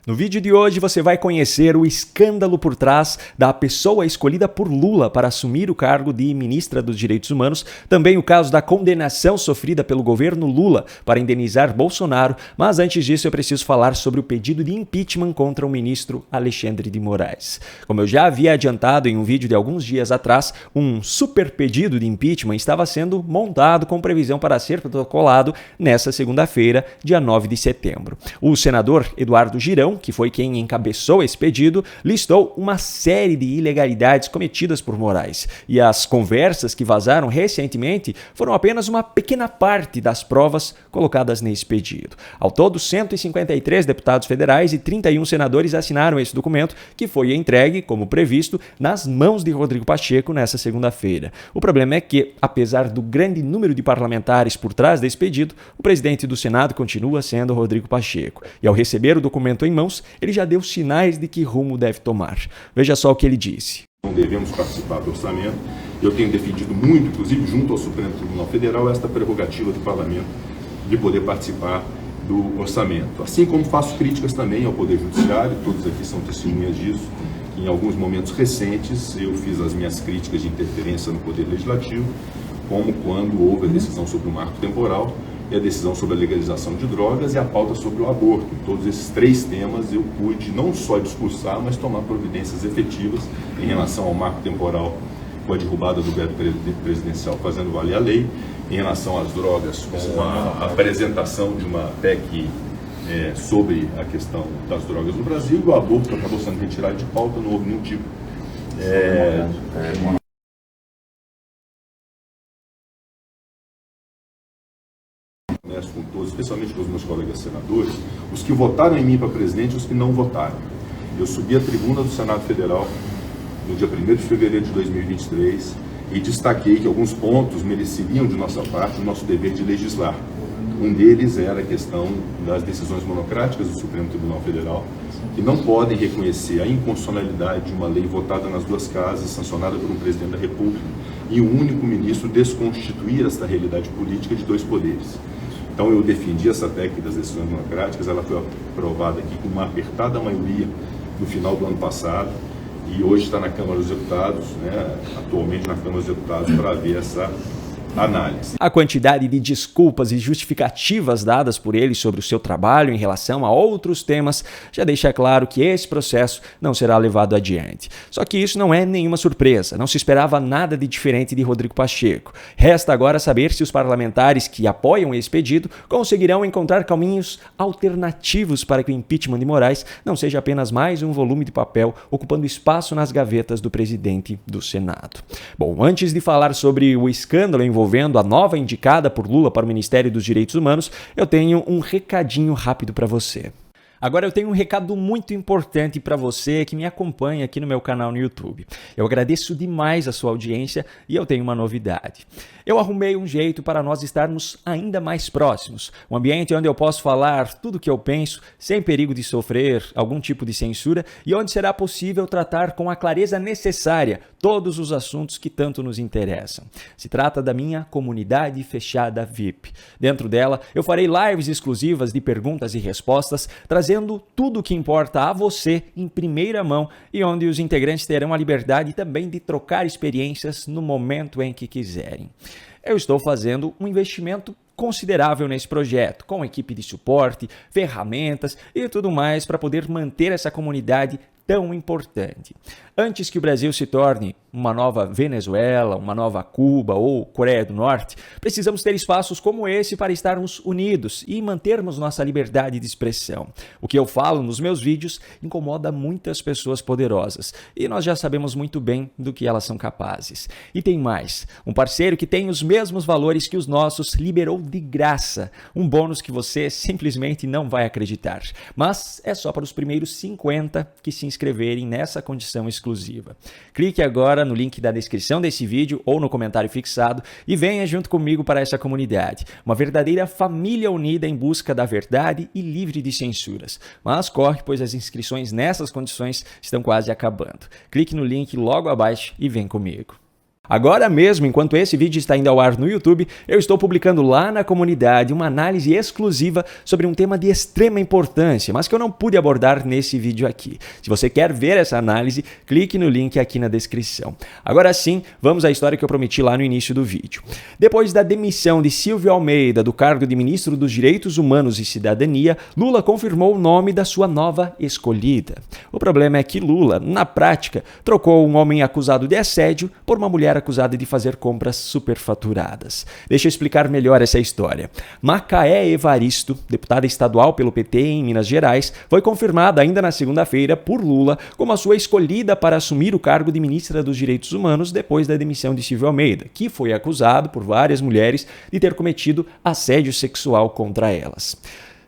No vídeo de hoje você vai conhecer o escândalo por trás da pessoa escolhida por Lula para assumir o cargo de ministra dos Direitos Humanos, também o caso da condenação sofrida pelo governo Lula para indenizar Bolsonaro, mas antes disso eu preciso falar sobre o pedido de impeachment contra o ministro Alexandre de Moraes. Como eu já havia adiantado em um vídeo de alguns dias atrás, um super pedido de impeachment estava sendo montado com previsão para ser protocolado nesta segunda-feira, dia 9 de setembro. O senador Eduardo Girão, que foi quem encabeçou esse pedido, listou uma série de ilegalidades cometidas por Moraes. E as conversas que vazaram recentemente foram apenas uma pequena parte das provas colocadas nesse pedido. Ao todo, 153 deputados federais e 31 senadores assinaram esse documento, que foi entregue, como previsto, nas mãos de Rodrigo Pacheco nessa segunda-feira. O problema é que, apesar do grande número de parlamentares por trás desse pedido, o presidente do Senado continua sendo Rodrigo Pacheco. E ao receber o documento em mãos, ele já deu sinais de que rumo deve tomar. Veja só o que ele disse. Não devemos participar do orçamento. Eu tenho defendido muito, inclusive junto ao Supremo Tribunal Federal, esta prerrogativa do parlamento de poder participar do orçamento. Assim como faço críticas também ao Poder Judiciário, todos aqui são testemunhas disso. Em alguns momentos recentes eu fiz as minhas críticas de interferência no Poder Legislativo, como quando houve a decisão sobre o marco temporal e a decisão sobre a legalização de drogas e a pauta sobre o aborto. Em todos esses três temas eu pude não só discursar, mas tomar providências efetivas em relação ao marco temporal com a derrubada do veto presidencial fazendo valer a lei, em relação às drogas com a apresentação de uma PEC sobre a questão das drogas no Brasil, e o aborto que acabou sendo retirado de pauta, não houve nenhum tipo com todos, especialmente com os meus colegas senadores, os que votaram em mim para presidente e os que não votaram. Eu subi à tribuna do Senado Federal no dia 1º de fevereiro de 2023 e destaquei que alguns pontos mereceriam de nossa parte o nosso dever de legislar. Um deles era a questão das decisões monocráticas do Supremo Tribunal Federal, que não podem reconhecer a inconstitucionalidade de uma lei votada nas duas casas, sancionada por um presidente da República, e um único ministro desconstituir esta realidade política de dois poderes. Então eu defendi essa técnica das decisões monocráticas, ela foi aprovada aqui com uma apertada maioria no final do ano passado e hoje está na Câmara dos Deputados, atualmente na Câmara dos Deputados, para ver essa análise. A quantidade de desculpas e justificativas dadas por ele sobre o seu trabalho em relação a outros temas já deixa claro que esse processo não será levado adiante. Só que isso não é nenhuma surpresa, não se esperava nada de diferente de Rodrigo Pacheco. Resta agora saber se os parlamentares que apoiam esse pedido conseguirão encontrar caminhos alternativos para que o impeachment de Moraes não seja apenas mais um volume de papel ocupando espaço nas gavetas do presidente do Senado. Bom, antes de falar sobre o escândalo envolvendo a nova indicada por Lula para o Ministério dos Direitos Humanos, eu tenho um recadinho rápido para você. Agora eu tenho um recado muito importante para você que me acompanha aqui no meu canal no YouTube. Eu agradeço demais a sua audiência e eu tenho uma novidade. Eu arrumei um jeito para nós estarmos ainda mais próximos. Um ambiente onde eu posso falar tudo o que eu penso, sem perigo de sofrer algum tipo de censura e onde será possível tratar com a clareza necessária todos os assuntos que tanto nos interessam. Se trata da minha comunidade fechada VIP. Dentro dela, eu farei lives exclusivas de perguntas e respostas, trazendo tudo o que importa a você em primeira mão e onde os integrantes terão a liberdade também de trocar experiências no momento em que quiserem. Eu estou fazendo um investimento considerável nesse projeto, com equipe de suporte, ferramentas e tudo mais para poder manter essa comunidade tão importante. Antes que o Brasil se torne uma nova Venezuela, uma nova Cuba ou Coreia do Norte, precisamos ter espaços como esse para estarmos unidos e mantermos nossa liberdade de expressão. O que eu falo nos meus vídeos incomoda muitas pessoas poderosas e nós já sabemos muito bem do que elas são capazes. E tem mais, um parceiro que tem os mesmos valores que os nossos liberou de graça, um bônus que você simplesmente não vai acreditar, mas é só para os primeiros 50 que se inscreverem nessa condição exclusiva. Clique agora no link da descrição desse vídeo ou no comentário fixado e venha junto comigo para essa comunidade, uma verdadeira família unida em busca da verdade e livre de censuras. Mas corre, pois as inscrições nessas condições estão quase acabando. Clique no link logo abaixo e vem comigo. Agora mesmo, enquanto esse vídeo está indo ao ar no YouTube, eu estou publicando lá na comunidade uma análise exclusiva sobre um tema de extrema importância, mas que eu não pude abordar nesse vídeo aqui. Se você quer ver essa análise, clique no link aqui na descrição. Agora sim, vamos à história que eu prometi lá no início do vídeo. Depois da demissão de Silvio Almeida do cargo de Ministro dos Direitos Humanos e Cidadania, Lula confirmou o nome da sua nova escolhida. O problema é que Lula, na prática, trocou um homem acusado de assédio por uma mulher acusada de fazer compras superfaturadas. Deixa eu explicar melhor essa história. Macaé Evaristo, deputada estadual pelo PT em Minas Gerais, foi confirmada ainda na segunda-feira por Lula como a sua escolhida para assumir o cargo de ministra dos Direitos Humanos depois da demissão de Silvio Almeida, que foi acusado por várias mulheres de ter cometido assédio sexual contra elas.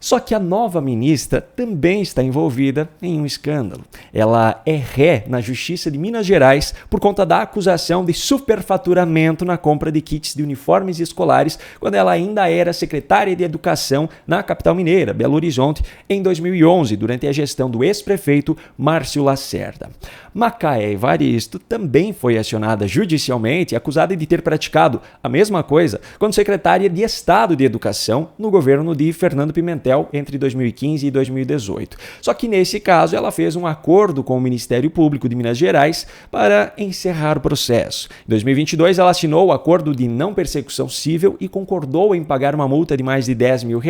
Só que a nova ministra também está envolvida em um escândalo. Ela é ré na Justiça de Minas Gerais por conta da acusação de superfaturamento na compra de kits de uniformes escolares quando ela ainda era secretária de Educação na capital mineira, Belo Horizonte, em 2011, durante a gestão do ex-prefeito Márcio Lacerda. Macaé Evaristo também foi acionada judicialmente, acusada de ter praticado a mesma coisa quando secretária de Estado de Educação no governo de Fernando Pimentel entre 2015 e 2018. Só que nesse caso ela fez um acordo com o Ministério Público de Minas Gerais para encerrar o processo. Em 2022 ela assinou o acordo de não persecução civil e concordou em pagar uma multa de mais de R$10 mil,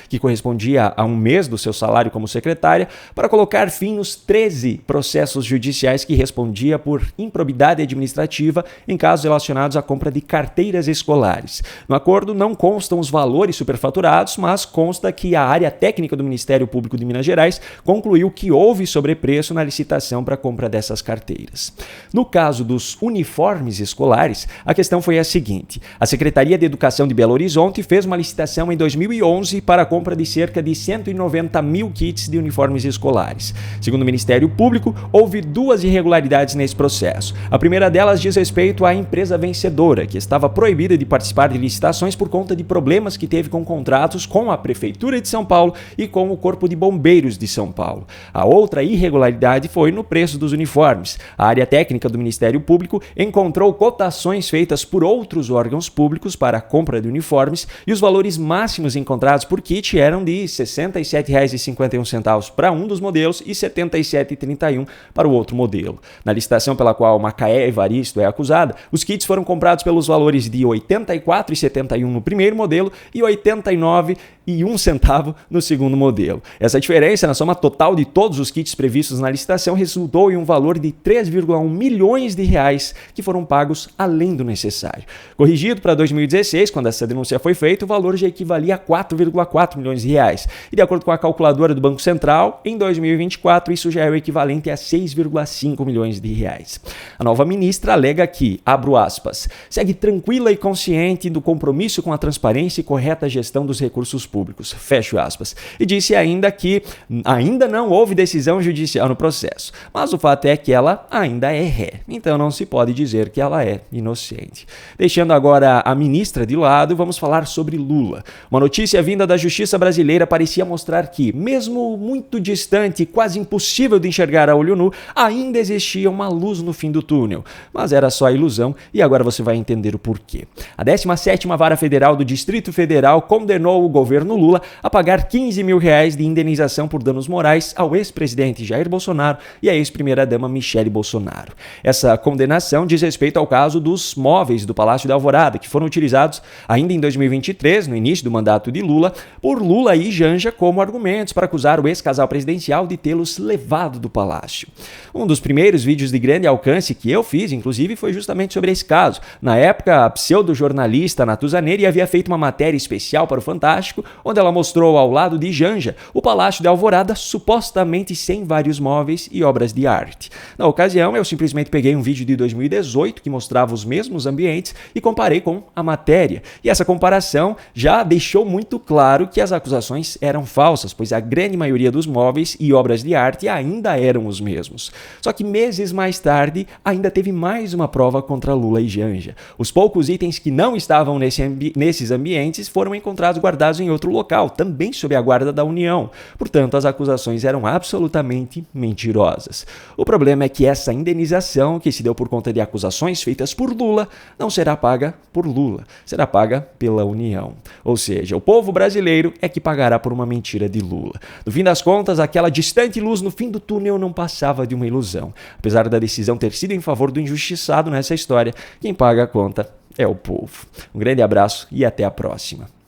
que correspondia a um mês do seu salário como secretária, para colocar fim nos 13 processos judiciais que respondia por improbidade administrativa em casos relacionados à compra de carteiras escolares. No acordo não constam os valores superfaturados, mas consta que a área técnica do Ministério Público de Minas Gerais concluiu que houve sobrepreço na licitação para a compra dessas carteiras. No caso dos uniformes escolares, a questão foi a seguinte: a Secretaria de Educação de Belo Horizonte fez uma licitação em 2011 para a compra de cerca de 190 mil kits de uniformes escolares. Segundo o Ministério Público, houve duas irregularidades nesse processo. A primeira delas diz respeito à empresa vencedora, que estava proibida de participar de licitações por conta de problemas que teve com contratos com a Prefeitura de São Paulo e com o Corpo de Bombeiros de São Paulo. A outra irregularidade foi no preço dos uniformes. A área técnica do Ministério Público encontrou cotações feitas por outros órgãos públicos para a compra de uniformes e os valores máximos encontrados por kit eram de R$ 67,51 para um dos modelos e R$ 77,31 para o outro modelo. Na licitação pela qual Macaé Evaristo é acusada, os kits foram comprados pelos valores de R$ 84,71 no primeiro modelo e R$ 89,01 no segundo modelo. Essa diferença na soma total de todos os kits previstos na licitação resultou em um valor de 3,1 milhões de reais que foram pagos além do necessário. Corrigido para 2016, quando essa denúncia foi feita, o valor já equivalia a 4,4 milhões de reais. E de acordo com a calculadora do Banco Central, em 2024 isso já é o equivalente a 6,5 milhões de reais. A nova ministra alega que, abro aspas, segue tranquila e consciente do compromisso com a transparência e correta gestão dos recursos públicos, fecho aspas, e disse ainda que ainda não houve decisão judicial no processo, mas o fato é que ela ainda é ré, então não se pode dizer que ela é inocente. Deixando agora a ministra de lado, vamos falar sobre Lula. Uma notícia vinda da justiça brasileira parecia mostrar que, mesmo muito distante e quase impossível de enxergar a olho nu, ainda existia uma luz no fim do túnel, mas era só ilusão e agora você vai entender o porquê. A 17ª Vara Federal do Distrito Federal condenou o governo Lula a pagar R$15 mil de indenização por danos morais ao ex-presidente Jair Bolsonaro e à ex-primeira-dama Michele Bolsonaro. Essa condenação diz respeito ao caso dos móveis do Palácio da Alvorada, que foram utilizados ainda em 2023, no início do mandato de Lula, por Lula e Janja como argumentos para acusar o ex-casal presidencial de tê-los levado do palácio. Um dos primeiros vídeos de grande alcance que eu fiz, inclusive, foi justamente sobre esse caso. Na época, a pseudo-jornalista Natuza Neri havia feito uma matéria especial para o Fantástico, onde ela mostrou ao lado de Janja o Palácio da Alvorada supostamente sem vários móveis e obras de arte. Na ocasião, eu simplesmente peguei um vídeo de 2018 que mostrava os mesmos ambientes e comparei com a matéria. E essa comparação já deixou muito claro que as acusações eram falsas, pois a grande maioria dos móveis e obras de arte ainda eram os mesmos. Só que meses mais tarde, ainda teve mais uma prova contra Lula e Janja. Os poucos itens que não estavam nesses ambientes foram encontrados guardados em outros outro local, também sob a guarda da União. Portanto, as acusações eram absolutamente mentirosas. O problema é que essa indenização, que se deu por conta de acusações feitas por Lula, não será paga por Lula, será paga pela União. Ou seja, o povo brasileiro é que pagará por uma mentira de Lula. No fim das contas, aquela distante luz no fim do túnel não passava de uma ilusão. Apesar da decisão ter sido em favor do injustiçado nessa história, quem paga a conta é o povo. Um grande abraço e até a próxima.